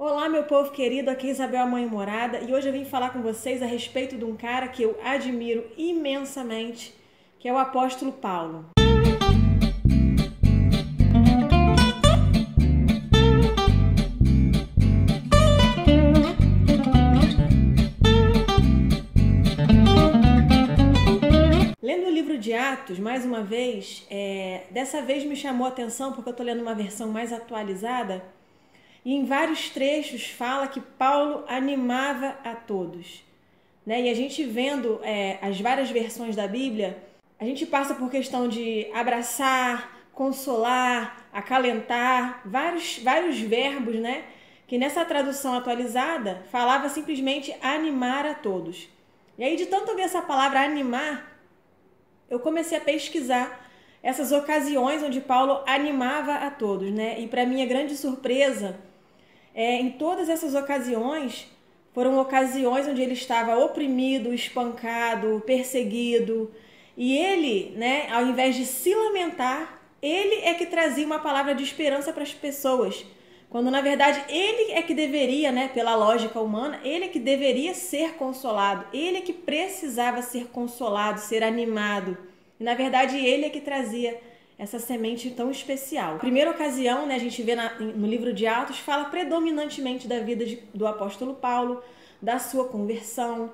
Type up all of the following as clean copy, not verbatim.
Olá, meu povo querido, aqui é Isabel, a Mãe Morada, e hoje eu vim falar com vocês a respeito de um cara que eu admiro imensamente, que é o apóstolo Paulo. Lendo o livro de Atos, mais uma vez, dessa vez me chamou a atenção porque eu estou lendo uma versão mais atualizada, e em vários trechos fala que Paulo animava a todos, né? E a gente vendo as várias versões da Bíblia, a gente passa por questão de abraçar, consolar, acalentar, vários verbos, né? Que nessa tradução atualizada falava simplesmente animar a todos. E aí, de tanto ver essa palavra animar, eu comecei a pesquisar essas ocasiões onde Paulo animava a todos, né? E para minha grande surpresa, em todas essas ocasiões, foram ocasiões onde ele estava oprimido, espancado, perseguido. E ele, né, ao invés de se lamentar, ele é que trazia uma palavra de esperança para as pessoas. Quando, na verdade, ele é que deveria, né, pela lógica humana, ele é que deveria ser consolado. Ele é que precisava ser consolado, ser animado. E, na verdade, ele é que trazia essa semente tão especial. A primeira ocasião, né, a gente vê no livro de Atos, fala predominantemente da vida do apóstolo Paulo, da sua conversão,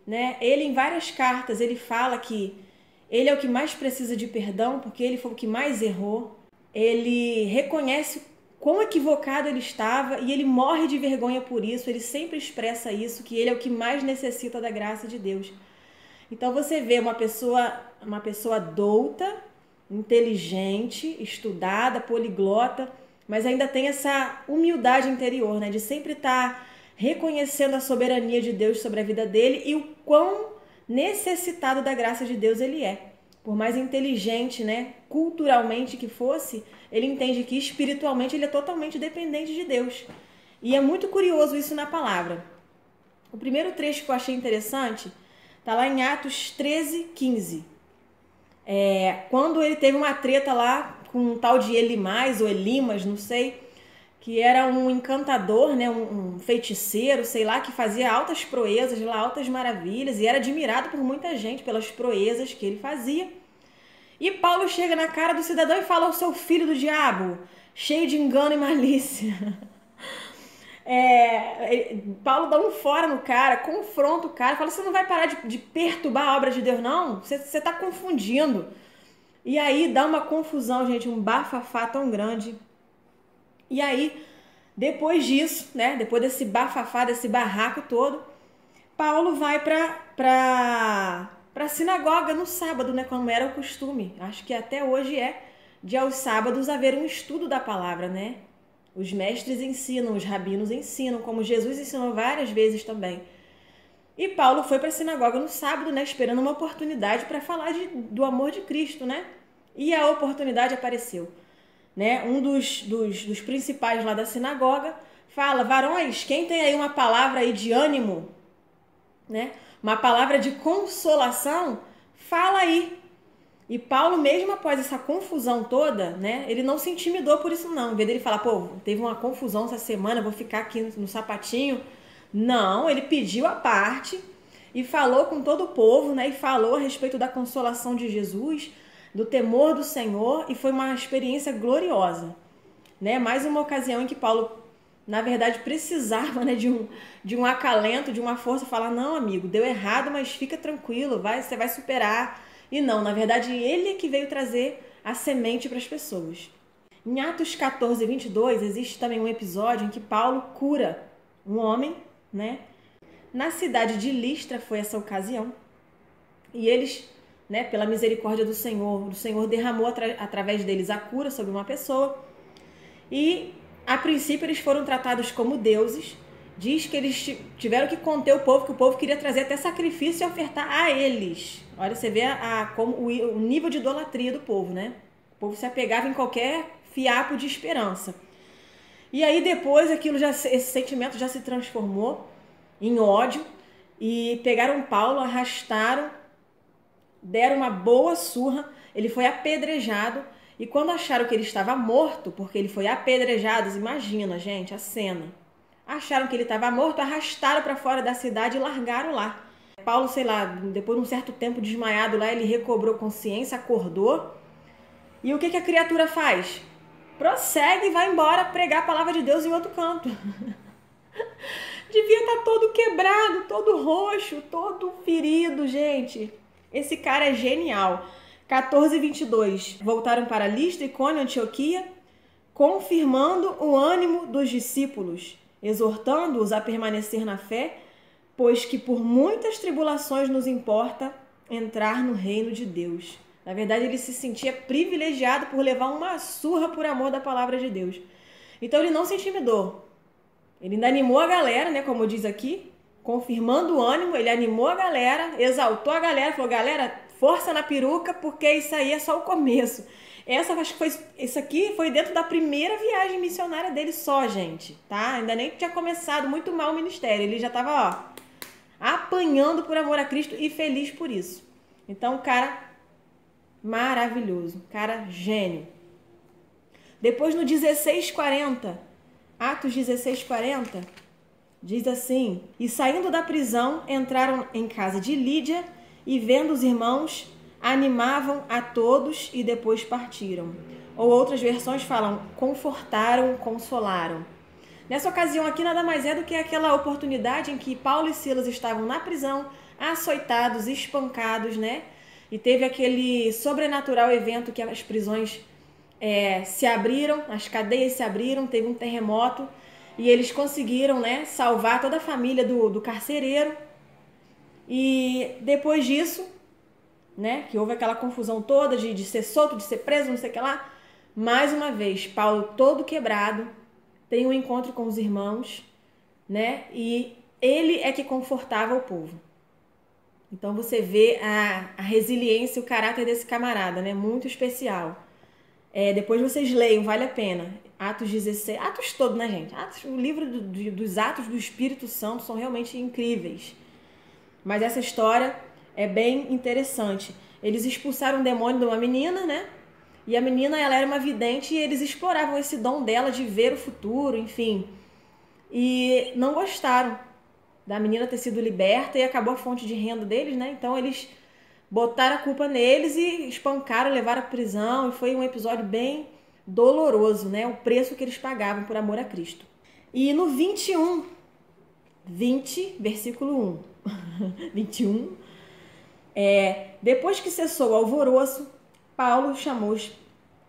né? Ele, em várias cartas, ele fala que ele é o que mais precisa de perdão, porque ele foi o que mais errou. Ele reconhece quão equivocado ele estava e ele morre de vergonha por isso. Ele sempre expressa isso, que ele é o que mais necessita da graça de Deus. Então você vê uma pessoa douta, inteligente, estudada, poliglota, mas ainda tem essa humildade interior, né? De sempre estar reconhecendo a soberania de Deus sobre a vida dele e o quão necessitado da graça de Deus ele é. Por mais inteligente, né, culturalmente que fosse, ele entende que espiritualmente ele é totalmente dependente de Deus. E é muito curioso isso na palavra. O primeiro trecho que eu achei interessante está lá em Atos 13:15. Quando ele teve uma treta lá com um tal de Elimais ou Elimas, não sei, que era um encantador, né, um feiticeiro, sei lá, que fazia altas proezas, lá, altas maravilhas, e era admirado por muita gente pelas proezas que ele fazia. E Paulo chega na cara do cidadão e fala: "O seu filho do diabo, cheio de engano e malícia." Paulo dá um fora no cara, confronta o cara, fala: "Você não vai parar de perturbar a obra de Deus, não? Você está confundindo." E aí dá uma confusão, gente, um bafafá tão grande. E aí, depois disso, né, depois desse bafafá, desse barraco todo, Paulo vai para a sinagoga no sábado, né, como era o costume. Acho que até hoje de aos sábados haver um estudo da palavra, né? Os mestres ensinam, os rabinos ensinam, como Jesus ensinou várias vezes também. E Paulo foi para a sinagoga no sábado, né, esperando uma oportunidade para falar do amor de Cristo, né? E a oportunidade apareceu, né? Um dos principais lá da sinagoga fala: "Varões, quem tem aí uma palavra aí de ânimo, né? Uma palavra de consolação, fala aí." E Paulo, mesmo após essa confusão toda, né, ele não se intimidou por isso não. Em vez dele falar: "Pô, teve uma confusão essa semana, vou ficar aqui no sapatinho." Não, ele pediu a parte e falou com todo o povo, né, e falou a respeito da consolação de Jesus, do temor do Senhor, e foi uma experiência gloriosa, né? Mais uma ocasião em que Paulo, na verdade, precisava, né, de um acalento, de uma força, falar: "Não, amigo, deu errado, mas fica tranquilo, você vai superar." E não, na verdade, ele é que veio trazer a semente para as pessoas. Em Atos 14:22, existe também um episódio em que Paulo cura um homem, né? Na cidade de Listra foi essa ocasião. E eles, né, pela misericórdia do Senhor derramou através deles a cura sobre uma pessoa. E, a princípio, eles foram tratados como deuses. Diz que eles tiveram que conter o povo, que o povo queria trazer até sacrifício e ofertar a eles. Olha, você vê como o nível de idolatria do povo, né? O povo se apegava em qualquer fiapo de esperança. E aí depois esse sentimento já se transformou em ódio e pegaram Paulo, arrastaram, deram uma boa surra, ele foi apedrejado. E quando acharam que ele estava morto, porque ele foi apedrejado, imagina, gente, a cena. acharam que ele estava morto, arrastaram para fora da cidade e largaram lá. Paulo, sei lá, depois de um certo tempo desmaiado lá, ele recobrou consciência, acordou. E o que a criatura faz? Prossegue e vai embora pregar a palavra de Deus em outro canto. Devia estar todo quebrado, todo roxo, todo ferido, gente. Esse cara é genial. 14:22. Voltaram para Listra, Icônio, Antioquia, confirmando o ânimo dos discípulos, exortando-os a permanecer na fé, pois que por muitas tribulações nos importa entrar no reino de Deus. Na verdade, ele se sentia privilegiado por levar uma surra por amor da palavra de Deus. Então, ele não se intimidou. Ele ainda animou a galera, né, como diz aqui, confirmando o ânimo, ele animou a galera, exaltou a galera, falou, galera, força na peruca, porque isso aí é só o começo. Isso aqui foi dentro da primeira viagem missionária dele só, gente, tá? Ainda nem tinha começado muito mal o ministério, ele já estava, apanhando por amor a Cristo e feliz por isso. Então, cara maravilhoso, cara gênio. Depois no 16:40, Atos 16:40, diz assim, e saindo da prisão, entraram em casa de Lídia e vendo os irmãos, animavam a todos e depois partiram. Ou outras versões falam, confortaram, consolaram. Nessa ocasião aqui nada mais é do que aquela oportunidade em que Paulo e Silas estavam na prisão, açoitados, espancados, né? E teve aquele sobrenatural evento que as prisões se abriram, as cadeias se abriram, teve um terremoto e eles conseguiram, né, salvar toda a família do carcereiro. E depois disso, né, que houve aquela confusão toda de ser solto, de ser preso, não sei o que lá, mais uma vez, Paulo todo quebrado, tem um encontro com os irmãos, né, e ele é que confortava o povo. Então você vê a resiliência e o caráter desse camarada, né, muito especial. Depois vocês leiam, vale a pena. Atos 16, Atos todo, né, gente? O livro dos Atos do Espírito Santo são realmente incríveis. Mas essa história é bem interessante. Eles expulsaram um demônio de uma menina, né? E a menina, ela era uma vidente e eles exploravam esse dom dela de ver o futuro, enfim. E não gostaram da menina ter sido liberta e acabou a fonte de renda deles, né? Então eles botaram a culpa neles e espancaram, levaram à prisão. E foi um episódio bem doloroso, né? O preço que eles pagavam por amor a Cristo. E no 20, versículo 1, 21, depois que cessou o alvoroço, Paulo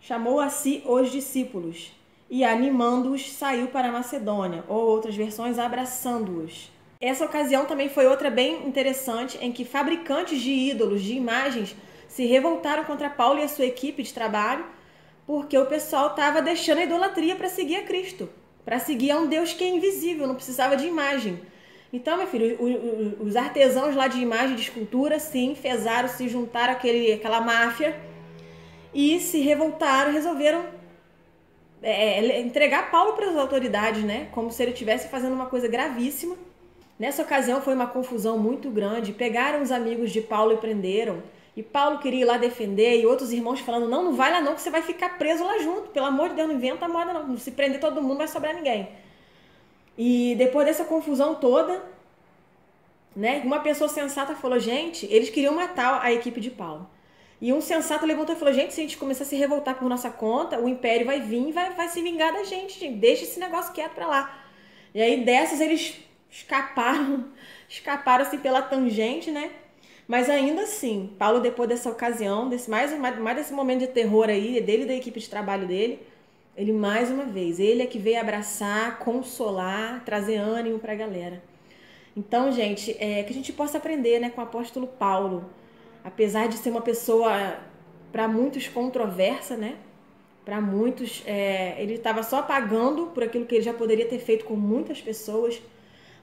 chamou a si os discípulos e, animando-os, saiu para a Macedônia, ou outras versões, abraçando-os. Essa ocasião também foi outra bem interessante, em que fabricantes de ídolos, de imagens, se revoltaram contra Paulo e a sua equipe de trabalho, porque o pessoal estava deixando a idolatria para seguir a Cristo, para seguir a um Deus que é invisível, não precisava de imagem. Então, meu filho, os artesãos lá de imagem, de escultura, se enfesaram, se juntaram àquela máfia e se revoltaram, resolveram entregar Paulo para as autoridades, né? Como se ele estivesse fazendo uma coisa gravíssima. Nessa ocasião foi uma confusão muito grande, pegaram os amigos de Paulo e prenderam, e Paulo queria ir lá defender, e outros irmãos falando, não vai lá não, que você vai ficar preso lá junto, pelo amor de Deus, não inventa moda não, se prender todo mundo não vai sobrar ninguém. E depois dessa confusão toda, né, uma pessoa sensata falou, gente, eles queriam matar a equipe de Paulo. E um sensato levantou e falou, gente, se a gente começar a se revoltar por nossa conta, o império vai vir e vai se vingar da gente, deixa esse negócio quieto pra lá. E aí dessas eles escaparam assim pela tangente, né? Mas ainda assim, Paulo, depois dessa ocasião, mais desse momento de terror aí, dele e da equipe de trabalho dele, ele mais uma vez, ele é que veio abraçar, consolar, trazer ânimo pra galera. Então, gente, que a gente possa aprender, né, com o apóstolo Paulo, apesar de ser uma pessoa para muitos controversa, né? Para muitos, ele estava só pagando por aquilo que ele já poderia ter feito com muitas pessoas.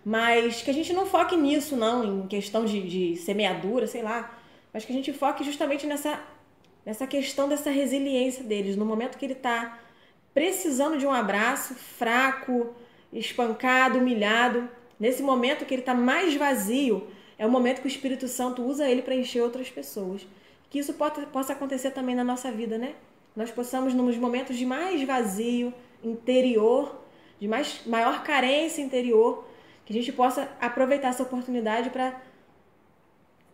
Mas que a gente não foque nisso, não, em questão de semeadura, sei lá. Mas que a gente foque justamente nessa questão dessa resiliência deles. No momento que ele está precisando de um abraço, fraco, espancado, humilhado. Nesse momento que ele está mais vazio, é o momento que o Espírito Santo usa ele para encher outras pessoas. Que isso possa acontecer também na nossa vida, né? Nós possamos, nos momentos de mais vazio, interior, de maior carência interior, que a gente possa aproveitar essa oportunidade para...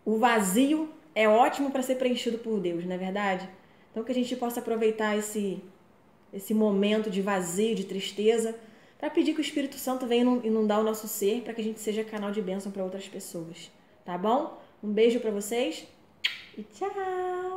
O vazio é ótimo para ser preenchido por Deus, não é verdade? Então que a gente possa aproveitar esse momento de vazio, de tristeza, para pedir que o Espírito Santo venha inundar o nosso ser, para que a gente seja canal de bênção para outras pessoas, tá bom? Um beijo para vocês e tchau!